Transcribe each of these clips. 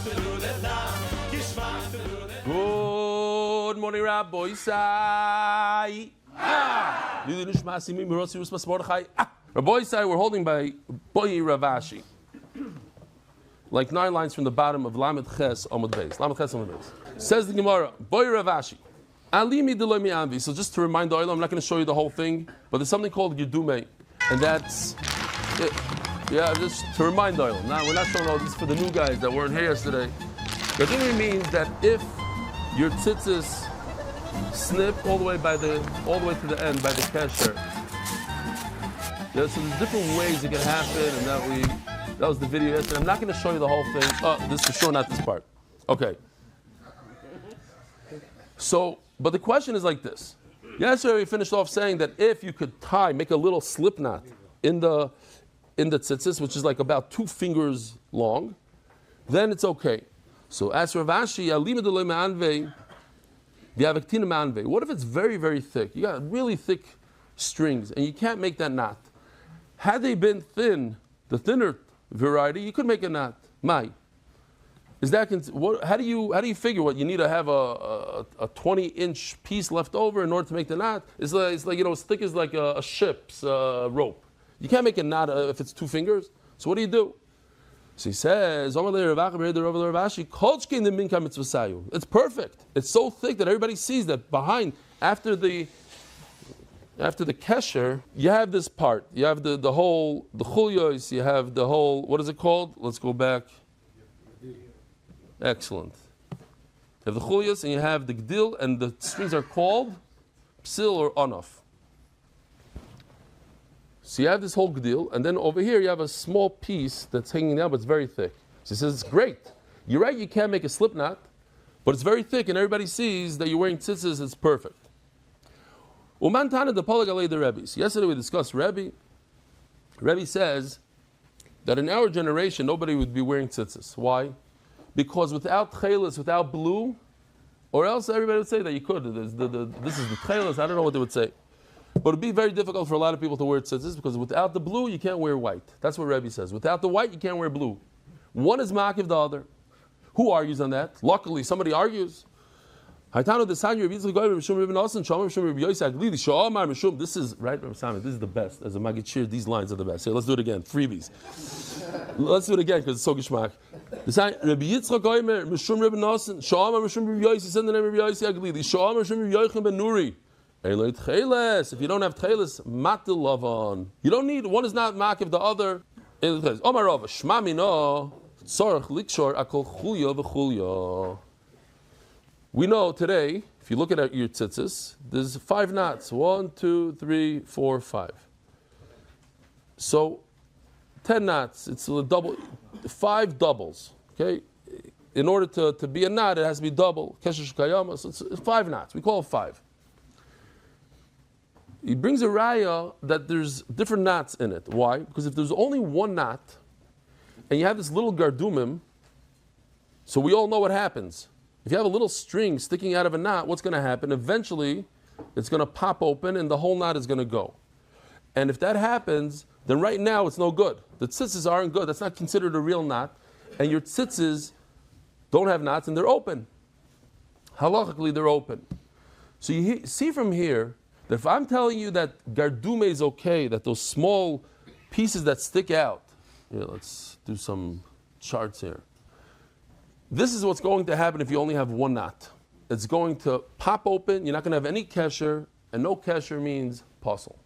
Good morning, Rabbi Isai. Rabbi Isai, we're holding by Boy Ravashi. Like 9 lines from the bottom of Lamed Ches Amud Beis. Lamed Ches Amud Beis. Says the Gemara, Boy Ravashi. Alimi Deloy Mi'anvi. So just to remind the Olam, I'm not going to show you the whole thing, but there's something called Yedume, and that's just to remind the Olam. Now we're not showing all this for the new guys that weren't here yesterday. Yedume means that if your tzitzis snip all the way to the end by the kesher. So there's different ways it can happen, and that was the video yesterday. I'm not going to show you the whole thing. Oh, this is for sure not this part. Okay. So, but the question is like this. Yesterday we finished off saying that if you could make a little slip knot in the tzitzis, which is like about 2 fingers long, then it's okay. So as Rav Ashi, what if it's very, very thick? You got really thick strings, and you can't make that knot. Had they been thin, the thinner variety, you could make a knot. Mai. Is that how do you figure what you need to have a 20-inch piece left over in order to make the knot? It's like as thick as like a ship's rope. You can't make a knot if it's 2 fingers. So what do? So he says, it's perfect. It's so thick that everybody sees that behind, after the kesher, you have this part. You have the chulyos, you have the whole, what is it called? Let's go back. Excellent. You have the chulyos and you have the gdil, and the strings are called psil or onof. So you have this whole gdil, and then over here you have a small piece that's hanging down, but it's very thick. So he says, it's great. You're right, you can't make a slip knot, but it's very thick, and everybody sees that you're wearing tzitzis, it's perfect. Yesterday we discussed Rebbe. Rebbe says that in our generation, nobody would be wearing tzitzis. Why? Because without chelis, without blue, or else everybody would say that you could. This is the chelis, I don't know what they would say. But it would be very difficult for a lot of people to wear tzitzis because without the blue, you can't wear white. That's what Rebbe says. Without the white, you can't wear blue. One is makiv the other. Who argues on that? Luckily, somebody argues. This is right, Rabbi Simon, this is the best. As a Magid Shir, these lines are the best. Here, let's do it again. Freebies. Let's do it again because it's so geschmack. Rabbi Yitzchak Oimer, Mishum Rabbi Nosson, Sha'amar Mishum Rabbi Yosi, send the name Rabbi Yosi Aglili, Sha'amar Mishum Rabbi Yochim Ben Nuri. If you don't have tcheles, matil lavan. You don't need, one is not makiv the other. Omar Rava, Shma mino, tzorach likshor akol chulya v'chulya. We know today, if you look at your tzitzis, there's 5 knots. 1, 2, 3, 4, 5. So 10 knots, it's a double, 5 doubles. Okay? In order to be a knot, it has to be double. Kesher shkayama, so it's 5 knots. We call it 5. He brings a raya that there's different knots in it. Why? Because if there's only 1 knot, and you have this little gardumim, so we all know what happens. If you have a little string sticking out of a knot, what's going to happen? Eventually, it's going to pop open and the whole knot is going to go. And if that happens, then right now it's no good. The tzitzis aren't good. That's not considered a real knot. And your tzitzis don't have knots and they're open. Halachically, they're open. So you see from here that if I'm telling you that gardume is okay, that those small pieces that stick out, let's do some charts here. This is what's going to happen if you only have 1 knot. It's going to pop open, you're not going to have any kesher, and no kesher means puzzle.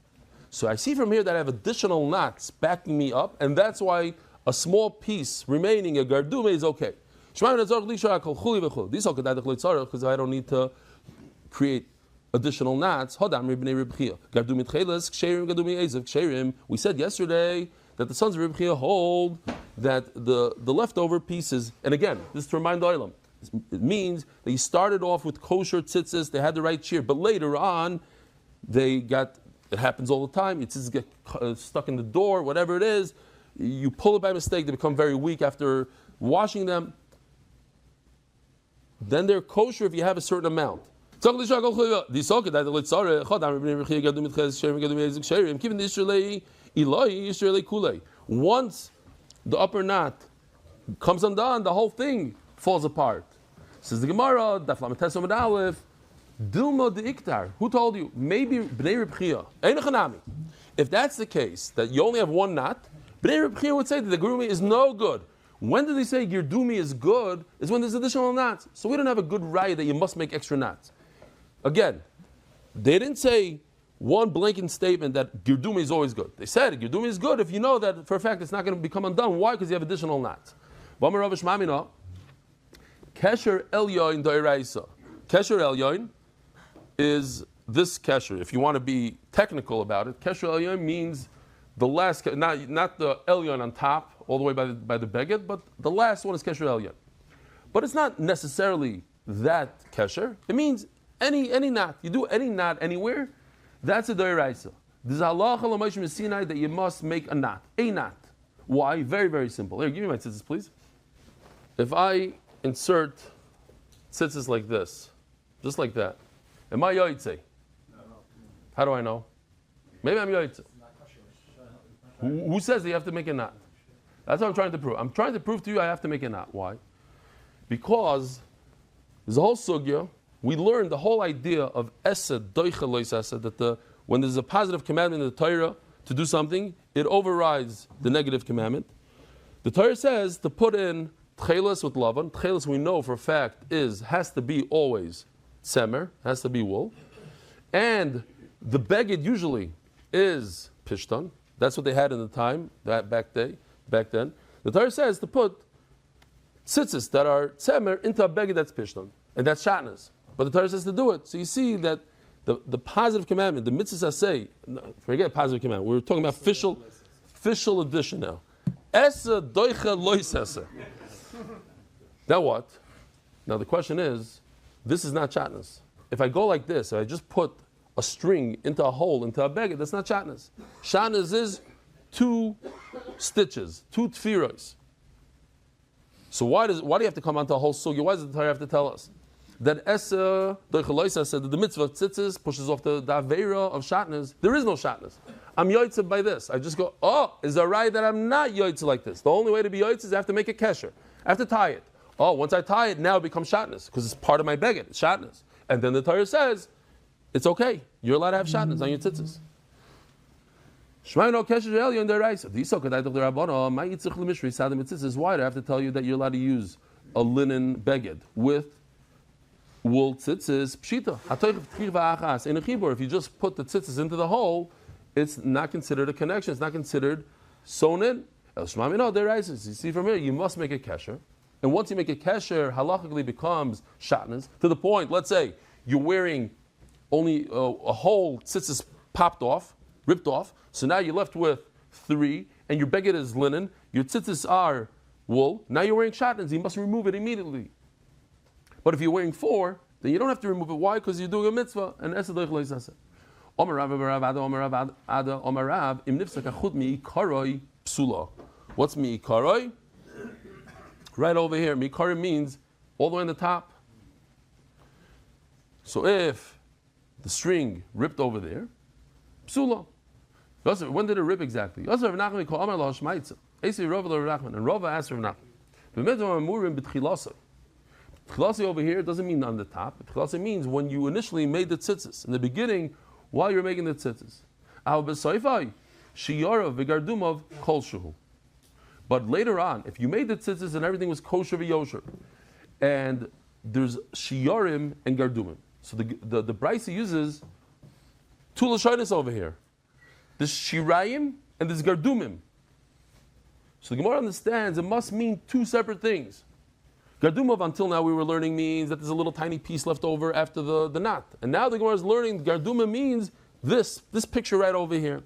So I see from here that I have additional knots backing me up, and that's why a small piece remaining, a gardume, is okay. Because I don't need to create additional knots. We said yesterday that the sons of Reb Chia hold that the leftover pieces, and again, this is to remind the Olam, it means that you started off with kosher tzitzis, they had the right shear, but later on, it happens all the time, your tzitzis get stuck in the door, whatever it is, you pull it by mistake, they become very weak after washing them. Then they're kosher if you have a certain amount. Once the upper knot comes undone, the whole thing falls apart. Says the Gemara, Daf Lamed Tes Amud Aleph, Dilma de Iktar. Who told you? Maybe Bnei Reb Chia. Ein Chanami. If that's the case, that you only have one knot, Bnei Reb Chia would say that the Gerdumi is no good. When do they say Gerdumi is good? Is when there's additional knots. So we don't have a good raya that you must make extra knots. Again, they didn't say one blanket statement that Gerdumi is always good. They said Gerdumi is good if you know that for a fact it's not going to become undone. Why? Because you have additional knots. Kesher Elyoin Doiraisa. Kesher Elyoin is this kesher. If you want to be technical about it, Kesher Elyoin means the last, not the Elyon on top, all the way by the beged, but the last one is Kesher Elyon. But it's not necessarily that Kesher. It means any knot. You do any knot anywhere, that's a Doiraisa. There's halacha l'Moshe Sinai that you must make a knot. A knot. Why? Very, very simple. Here, give me my tzitzis, please. If I insert tzitzis like this, just like that, am I yoytze? How do I know? Maybe I'm yoytze. Who says that you have to make a knot? That's what I'm trying to prove. I'm trying to prove to you I have to make a knot. Why? Because there's a whole sugya. We learned the whole idea of esed doicha lois esed, that when there's a positive commandment in the Torah to do something, it overrides the negative commandment. The Torah says to put in tchelis with lavan. Tchelis we know for a fact has to be always tzemer, has to be wool, and the beged usually is pishtan. That's what they had in the time back then. The Torah says to put tzitzis that are tzemer into a beged that's pishtan, and that's shatnas. But the Torah says to do it. So you see that the positive commandment, the mitzvah say, forget positive commandment. We're talking about official edition now. Esa doicha lois esa. Now what? Now the question is, this is not shatnas. If I go like this, if I just put a string into a hole, into a beged, that's not shatnas. Shatnas is 2 stitches, 2 tfiros. So why do you have to come onto a whole sugya? Why does the Torah have to tell us? That Esa, Doichaloisa said that the mitzvah of tzitzis pushes off the Aveira of shatnas. There is no shatnas. I'm yoitze by this. I just go, is there a right that I'm not yoitze like this? The only way to be yoitze is I have to make a kesher. I have to tie it. Once I tie it, now it becomes shatnas, because it's part of my beged. It's shatnas. And then the Torah says, it's okay. You're allowed to have shatnas on your tzitzis. Why do I have to tell you that you're allowed to use a linen beged with wool tzitzis? Pshita. If you just put the tzitzis into the hole, it's not considered a connection. It's not considered sewn in. You see from here, you must make a kesher. And once you make a kesher, halachically becomes shatnas. To the point, let's say, you're wearing only a whole tzitzis popped off, ripped off. So now you're left with 3, and your beged is linen. Your tzitzis are wool. Now you're wearing shatnas. You must remove it immediately. But if you're wearing 4, then you don't have to remove it. Why? Because you're doing a mitzvah. And What's mi'ikaroi? Right over here. Mi'ikaroi means all the way on the top. So if the string ripped over there, psula. When did it rip exactly? And Rava asked Rav Nachman. Tchilasi over here doesn't mean on the top. Tchilasi means when you initially made the tzitzis. In the beginning, while you're making the tzitzis. But later on, if you made the tzitzis and everything was kosher v'yosher, and there's shiyarim and gardumim. So the Brisa uses 2 lashonos over here. There's shirayim and there's gardumim. So the Gemara understands it must mean 2 separate things. Gardumov, until now we were learning, means that there's a little tiny piece left over after the knot. And now the Gemara is learning Garduma means this picture right over here.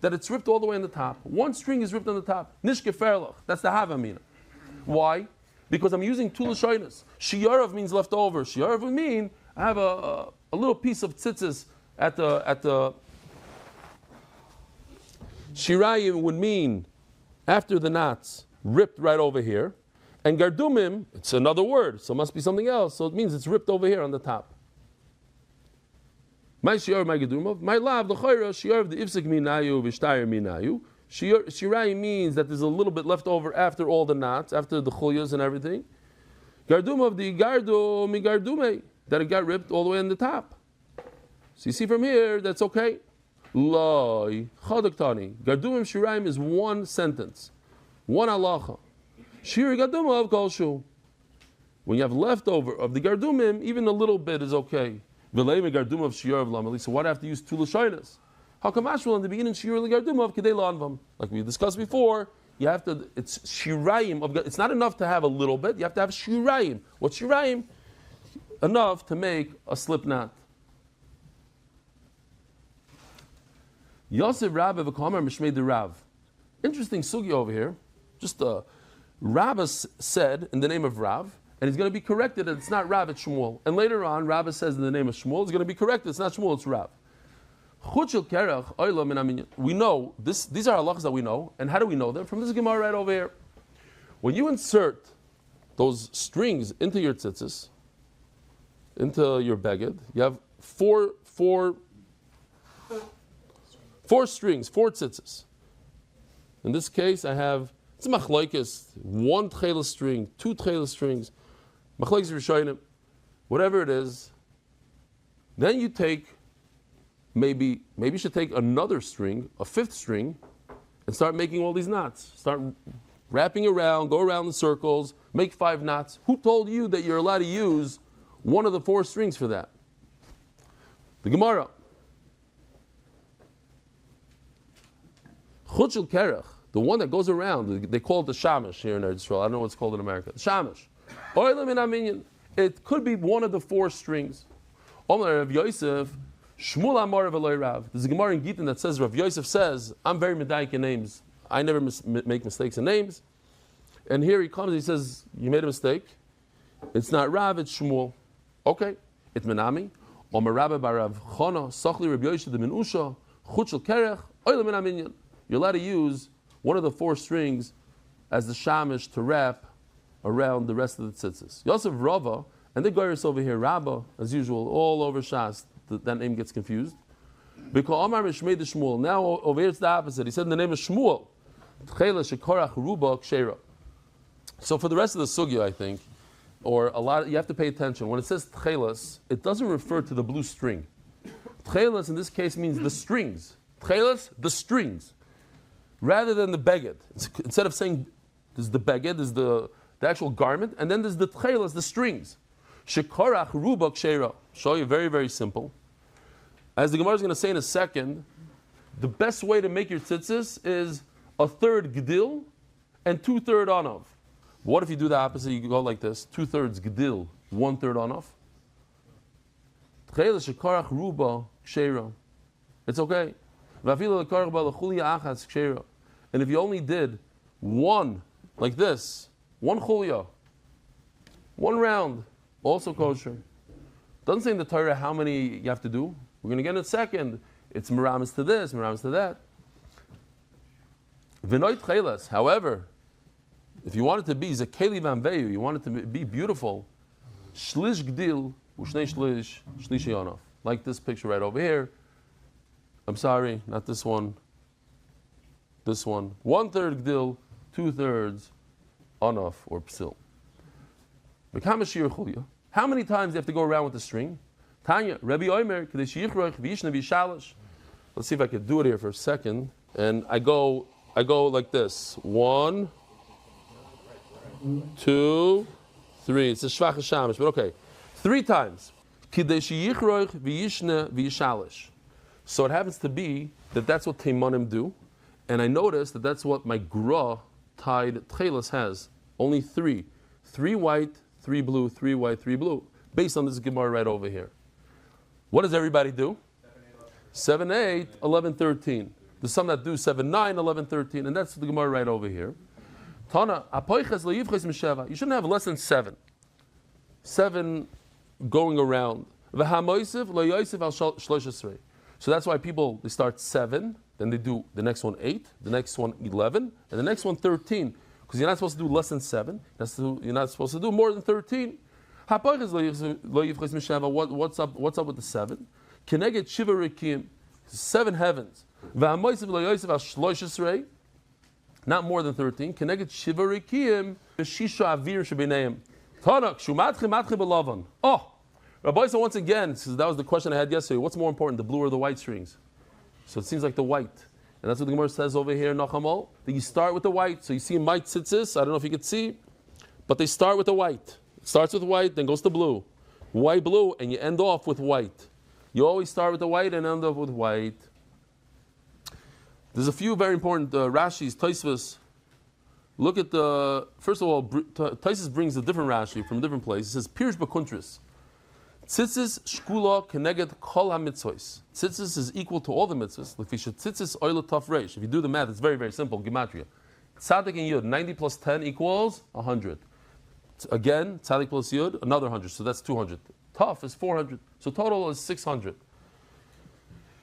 That it's ripped all the way on the top. 1 string is ripped on the top. Nishke ferlach. That's the Havamina. Why? Because I'm using 2 lashonos. Shiyarav means left over. Shiyarav would mean I have a little piece of tzitzis at the Shirayim would mean after the knots ripped right over here. And gardumim, it's another word, so it must be something else. So it means it's ripped over here on the top. My shiur, my gadumov, my lav, the chayra, shiur of the ifsik minayu, v'shtayir minayu. Shirai means that there's a little bit left over after all the knots, after the chulyas and everything. Gardum of the gardu mi gardume, that it got ripped all the way on the top. So you see from here, that's okay. Loi chadaktani. Gardumim shiraim is one sentence, one halacha. Shir garduma of kolshu. When you have leftover of the gardumim, even a little bit is okay. V'leim gardum of shir of lamali. So why do I have to use two lashonas? How come Ashwell in the beginning shir gardum of kedei lanvam? Like we discussed before, you have to. It's shirayim of. It's not enough to have a little bit. You have to have shirayim. What's shirayim? Enough to make a slip knot. Yosef Rabbi v'kamer mishmei de Rav. Interesting sugi over here. Just Rabbi said in the name of Rav, and he's going to be corrected that it's not Rav, it's Shmuel. And later on, Rabbi says in the name of Shmuel, it's going to be corrected, it's not Shmuel, it's Rav. We know, these are halachas that we know, and how do we know them? From this Gemara right over here. When you insert those strings into your tzitzis, into your beged, you have four strings, four tzitzis. In this case, I have, it's a machlokes, one tchelah string, two tchelah strings, machlokes rishonim, whatever it is. Then you take, maybe you should take another string, a fifth string, and start making all these knots. Start wrapping around, go around in circles, make 5 knots. Who told you that you're allowed to use one of the 4 strings for that? The Gemara. Chutz kerech, the one that goes around, they call it the shamash here in Israel. I don't know what it's called in America. The shamash. It could be one of the 4 strings. Omer Rav Yosef, Shmuel Amar v'loy Rav. There's a Gemara in Gittin that says, Rav Yosef says, I'm very medayik in names. I never make mistakes in names. And here he comes, he says, you made a mistake. It's not Rav, it's Shmuel. Okay, it's Menami. Omer Rabbi bar Rav Chana, Sachli Rav Yosef de Menusha, Chutz kerech, oile min aminyan. You're allowed to use one of the 4 strings as the shamish to wrap around the rest of the tzitzis. Yosef Rava, and the Goyers over here, Rabba, as usual, all over Shas, that name gets confused. Because Amar Mishmei de Shmuel. Now over here it's the opposite. He said in the name of Shmuel, Tchela shekorach ruba kshera. So for the rest of the sugya, I think, or a lot, you have to pay attention. When it says tchelas, it doesn't refer to the blue string. Tchelas in this case means the strings. Tchelas, the strings, rather than the beged. Instead of saying there's the beged, there's the actual garment, and then there's the tchelas, the strings. Shekorach ruba kshera. Show you very, very simple. As the Gemara is going to say in a second, the best way to make your tzitzis is 1/3 gedil and 2/3 anav. What if you do the opposite? You go like this: 2/3 gedil, 1/3 anav. Tcheila shekarach ruba kshera. It's okay. And if you only did one, like this, one chulya, one round, also kosher. Doesn't say in the Torah how many you have to do. We're going to get in a second. It's meramis to this, meramis to that. V'noit chelas. However, if you want it to be zekeli v'amveyu, you want it to be beautiful, shlish gdil u'shnei shlish shlish yonav. Like this picture right over here. I'm sorry, not this one. This one. 1/3 gdil, 2/3 onof or psil. How many times do you have to go around with the string? Tanya, Rabbi Omer, Kadesh Yichroch, Vishna Vishalish. Let's see if I can do it here for a second. And I go like this. 1, 2, 3. It's a Shvach Shamish, but okay. 3 times. Kadesh Yichroch, Vishna Vishalish. So it happens to be that that's what Teimanim do. And I noticed that that's what my Gra tied Tchelas has. Only 3. 3 white, 3 blue, 3 white, 3 blue. Based on this Gemara right over here. What does everybody do? 7, 8, 11, 13. There's some that do 7, 9, 11, 13. And that's the Gemara right over here. Tana, you shouldn't have less than 7. 7 going around. So that's why people, they start 7, then they do the next one 8, the next one 11, and the next one 13. Because you're not supposed to do less than 7. You're not supposed to do more than 13. What's up with the 7? Keneged shiva rikim, 7 heavens. Not more than 13. Keneged shiva rikim, shisha avir shebeneim. Tanak, shumatchi matchi belavan. Oh, Rabbi Isa once again, says that was the question I had yesterday. What's more important, the blue or the white strings? So it seems like the white. And that's what the Gemara says over here in Nachamol, that you start with the white. So you see in white tzitzis, I don't know if you can see, but they start with the white. It starts with white, then goes to blue. White, blue, and you end off with white. You always start with the white and end up with white. There's a few very important Rashis, Tosfos. Look at the, first of all, Tosfos brings a different Rashi from a different place. It says, Pirsh Bakuntris. Tzitzis shkula keneged kol ha-mitzvos. Tzitzis is equal to all the mitzvahs. Tzitzis oila taf reish. If you do the math, it's very, very simple. Gematria. Tzadik and Yud, 90 plus 10 equals 100. Again, Tzadik plus Yud, another 100. So that's 200. Taf is 400. So total is 600.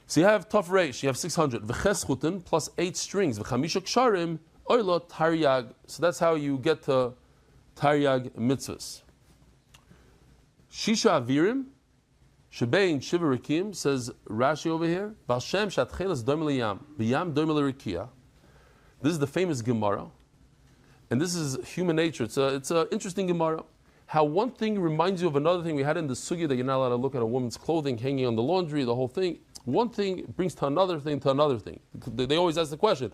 So you have taf reish, you have 600. V'ches chutin plus 8 strings. V'chamisha ksharim oila taryag. So that's how you get to taryag mitzvahs. Shisha avirim, shebein shiva rikim, says Rashi over here. B'Hashem shatchelas doim liyam, b'yam doim l'rikia. This is the famous Gemara, and this is human nature. It's an interesting Gemara. How one thing reminds you of another thing. We had in the sugya that you're not allowed to look at a woman's clothing hanging on the laundry, the whole thing. One thing brings to another thing to another thing. They always ask the question,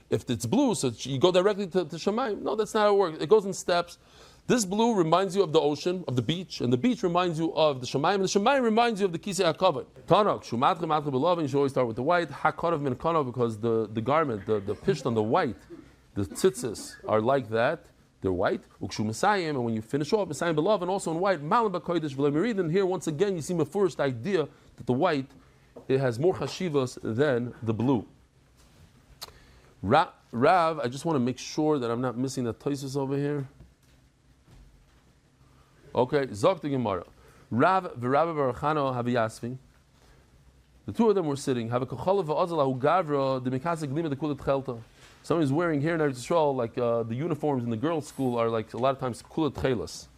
if it's blue, so you go directly to Shemayim. No, that's not how it works. It goes in steps. This blue reminds you of the ocean, of the beach, and the beach reminds you of the Shemayim, and the Shemayim reminds you of the Kisei HaKavod. Tanak, Shumatchi Matchi B'Lavan, you should always start with the white. HaKarav Min Kanav, because the garment, the pisht on the white, the tzitzis are like that. They're white. Ukshu Messiah, and when you finish off, Messiah B'Lavan, also in white. Malam B'Kodesh V'Lemirid, and here once again you see the first idea that the white, it has more chashivas than the blue. Rav, I just want to make sure that I'm not missing the Tosfos over here. Okay, Zok the Gemara. Rav v'Rav Baruchano have yasving. The two of them were sitting. Have a kochalav v'azala gavra the mikasek lima the kulat chelta. Someone is wearing here in Eretz Yisrael, like the uniforms in the girls' school are like a lot of times kulat chelas.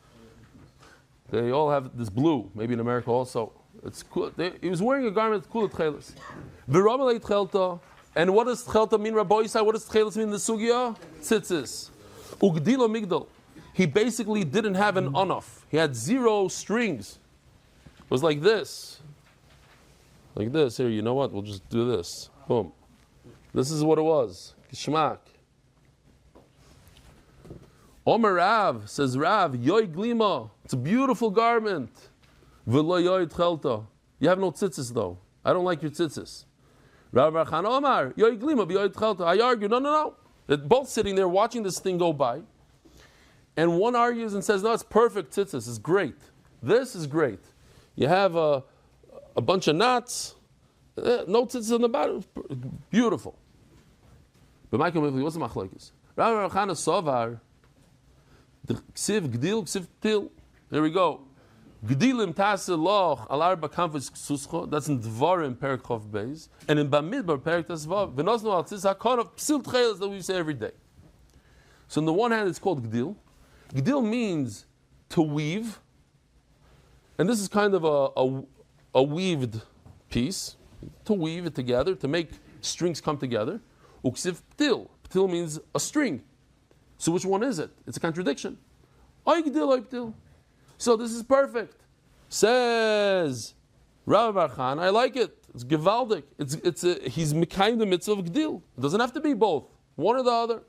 They all have this blue. Maybe in America also. It's cool. He was wearing a garment kulat chelas. V'ramalei chelta. And what does chelta mean, Rabbi Yisai? What does chelas mean in the sugya? Tzitzis. Ugdilo migdal. He basically didn't have an onof. He had 0 strings. It was like this. Like this. Here, you know what? We'll just do this. Boom. This is what it was. Kishmak. Omer Rav, says Rav, Yoy glima. It's a beautiful garment. V'lo yoy tchelta. You have no tzitzis though. I don't like your tzitzis. Rav Barchan Omar, Yoy glima, v'yoy tchelta. I argue, no. They're both sitting there watching this thing go by. And one argues and says, no, it's perfect tzitzis, it's great. This is great. You have a bunch of knots, no tzitzis on the bottom, beautiful. But Michael, what's the machlokes? Rav Chana Sovar, the ksiv gdil, ksiv til. There we go. Gdilim taseh loch alar bakamfus ksuscho. That's in Dvarim Perek Chof Beis, and in Bamidbar Perek Tesvav. V'nosnu al tzis hakorav psil tcheles that we say every day. So on the one hand, it's called gdil. Gdil means to weave, and this is kind of a weaved piece, to weave it together, to make strings come together. Uksiv ptil. Ptil means a string. So which one is it? It's a contradiction. Oy gdil, oy ptil. So this is perfect. Says Rav Barchan, I like it. It's gewaldik. He's mekayim the mitzvah of gdil. It doesn't have to be both, one or the other.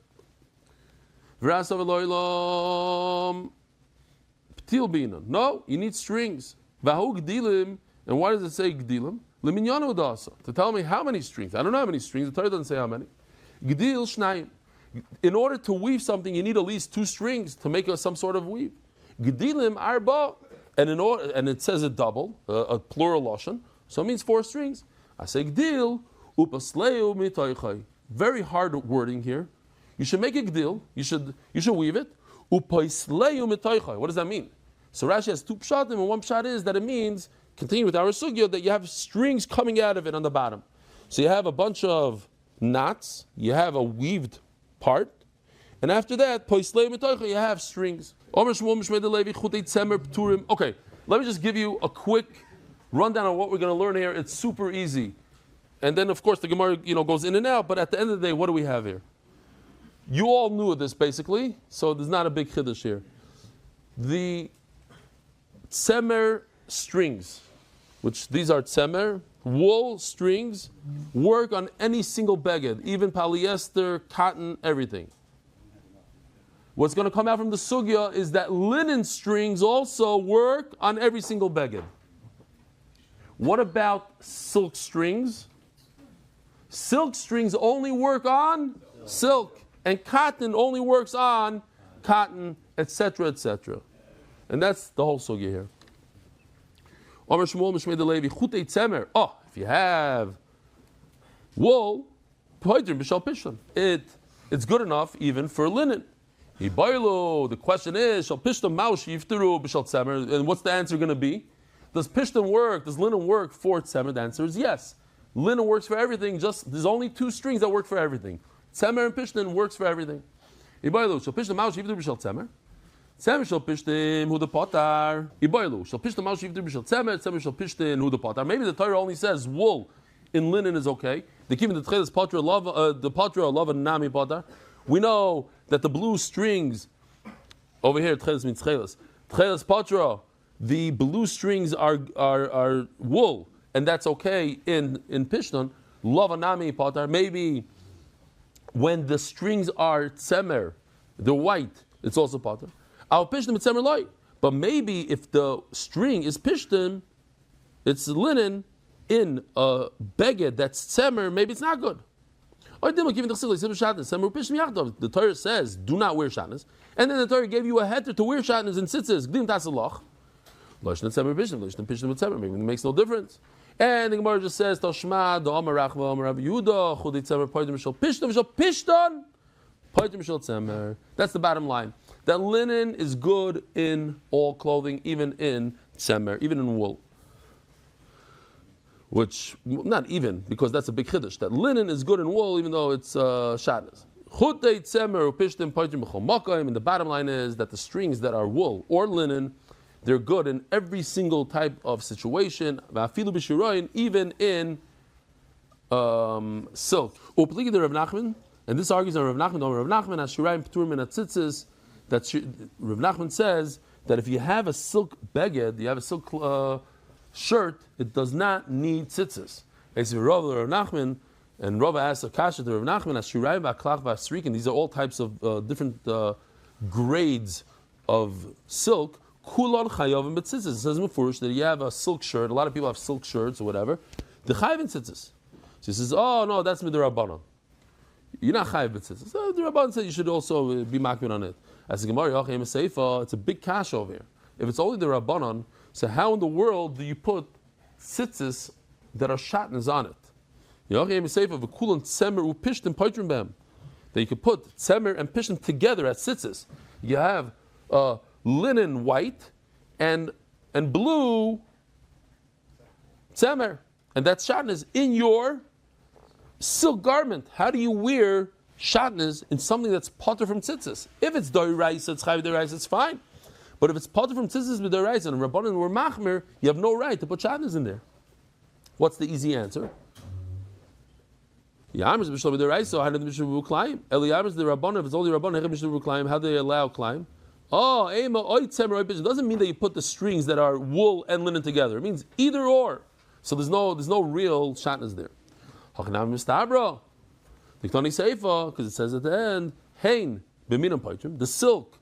No, you need strings. And why does it say gdilim? To tell me how many strings. I don't know how many strings. The Torah doesn't say how many. Gdil shnayim. In order to weave something, you need at least 2 strings to make some sort of weave. Gdilim arba. And it says a double, a plural lashon. So it means 4 strings. I say gdil upasleu mitoichai. Very hard wording here. You should make a gdil. You should weave it. Upasleu mitoichai. What does that mean? So Rashi has 2 pshatim, and one pshat is that it means, continue with our sugya, that you have strings coming out of it on the bottom. So you have a bunch of knots, you have a weaved part, and after that, you have strings. Okay, let me just give you a quick rundown of what we're going to learn here. It's super easy. And then, of course, the Gemara goes in and out, but at the end of the day, what do we have here? You all knew this, basically, so there's not a big chiddush here. the tzemer strings, which these are tzemer, wool strings, work on any single beged, even polyester, cotton, everything. What's going to come out from the sugya is that linen strings also work on every single beged. What about silk strings? Silk strings only work on silk, and cotton only works on cotton, etc., etc. And that's the whole sugya here. Oh, if you have wool, it's good enough even for linen. The question is, and what's the answer going to be? Does pishtim work? Does linen work for tzemer? The answer is yes. Linen works for everything. Just there's only two strings that work for everything. Tzemer and pishtim works for everything. Tzemer shall pishtim hu the potar. Iboilu shall pishtim maush yivdu b'shal tzemer. Tzemer shall pishtim hu the potar. Maybe the Torah only says wool in linen is okay. They keep the tcheles potra love the potra love and nami potar. We know that the blue strings over here tcheles means tcheles. Tcheles potra. The blue strings are wool, and that's okay in pishton. Love and nami potar. Maybe when the strings are tzemer, they're white. It's also potar. Our pishtim it's tzemer light, but maybe if the string is pishtim, it's linen in a beged that's tzemer, maybe it's not good. The Torah says, "Do not wear shatnez," and then the Torah gave you a heter to wear shatnez and tzitzis. Gdim tasalach, lashon tzemer pishtim, lashon pishtim with tzemer. Maybe it makes no difference. And the Gemara just says, "Tashma the Amar Rachva Amar Rabbi Yehuda chudei tzemer poidim shel pishtim shel pishton poidim shel tzemer." That's the bottom line. That linen is good in all clothing, even in tzemer, even in wool. Which, not even, because that's a big chiddush. That linen is good in wool, even though it's shatnez. Chutei tzemer upishtim poidim b'chol makayim. And the bottom line is that the strings that are wool or linen, they're good in every single type of situation. V'afilu b'shiroyin, even in silk. Upligi the Rav Nachman, and this argues on Rav Nachman. Rav Nachman ashirayim p'turim min atzitzis. That Rav Nachman says that if you have a silk beged, you have a silk shirt, it does not need tzitzis. Rav Nachman, and Rav asks a kasha to Rav Nachman, ashirayim v'aklach v'asrikin. These are all types of different grades of silk. Kulon chayovim b'tzitzis. It says in Mefurish that you have a silk shirt. A lot of people have silk shirts or whatever. The chayv in tzitzis. So he says, oh no, that's midrabanan. You're not chayv b'tzitzis. So the Rabban said you should also be makbid on it. As the Gemara, it's a big kash over here. If it's only the Rabbanon, so how in the world do you put tzitzis that are shatnez on it? That you could put tzemer and pishtim together as tzitzis. You have linen white and blue tzemer, and that's shatnez in your silk garment. How do you wear shatnez in something that's potter from tzitzis? If it's doiraisa, it's chayv doiraisa, it's fine. But if it's potter from tzitzis with doiraisa and rabbanon were machmer, you have no right to put shatnez in there. What's the easy answer? Yamers b'shlo b'doiraisa, how do the b'shlo b'uklayim? Eliyamers the rabbanon, if it's only rabbanon, how do they allow climb? Oh, ema oy tzemer oy pishtim. Doesn't mean that you put the strings that are wool and linen together. It means either or. So there's no real shatnez there. Hachanam mistabra. Because it says at the end, hein b'minam poitrim. The silk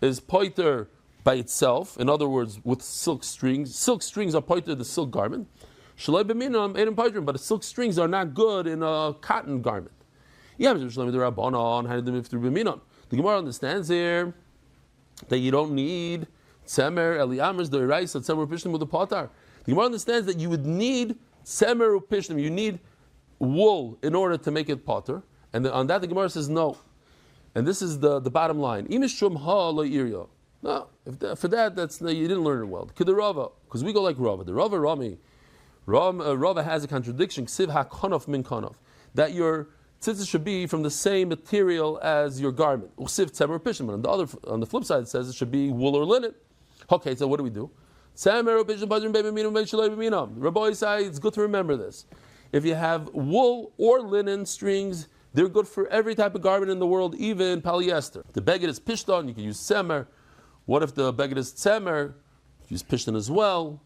is poiter by itself. In other words, with silk strings. Silk strings are poiter the silk garment. Shalei b'minam einam poitrim. But the silk strings are not good in a cotton garment. The Gemara understands here that you don't need tzemer eliyamers the rice at tzemer pishtim with the potar. The Gemara understands that you would need tzemer upishtim. You need wool in order to make it potter, and on that the Gemara says no, and this is the bottom line. No, for that that's you didn't learn it well. Rava, because we go like Rava. The Rava has a contradiction. Ksiv hakonof min konof, that your tzitzis should be from the same material as your garment. Uksiv tzemer pishim. On the flip side, it says it should be wool or linen. Okay, so what do we do? Tzemer pishim badrim be'minam be'shalei be'minam. Rabbi says it's good to remember this. If you have wool or linen strings, they're good for every type of garment in the world, even polyester. The beged is pishton, you can use semer, What if the beged is tzemer? Use pishtin as well.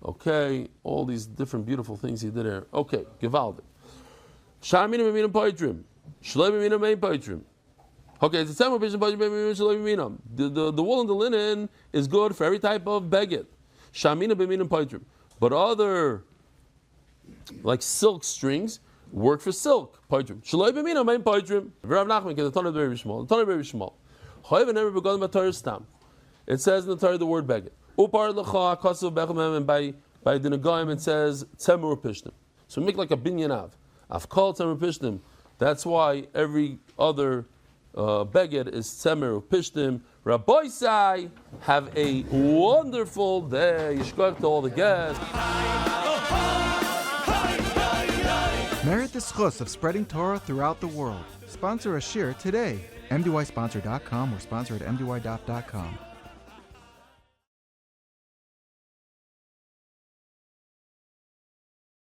Okay, all these different beautiful things he did there. Okay, gewaldig. Shar mina b'minam poitrim. Shloi b'minam mein poitrim. Okay, it's a tzemer pishtin poitrim b'minam shloi b'minam. The wool and the linen is good for every type of beged. Shar mina b'minam poitrim. But other, like silk strings, work for silk. Poitrim. Shloi b'minam mein poitrim. V'rav Nachman, because the Tanah very small. The Tanah very small. However, never begun by Torah stam. It says in the Torah the word beged. Upar lecha kasav bechamem, and by the Nagaim it says tzemur pishtim. So we make like a binyan av. I've called tzemur pishtim. That's why every other beged is tzemur pishtim. Rabbi Sai, have a wonderful day. Yishkach to all the guests. Merit the schus of spreading Torah throughout the world. Sponsor a shir today. MDYsponsor.com or sponsor at MDY.com.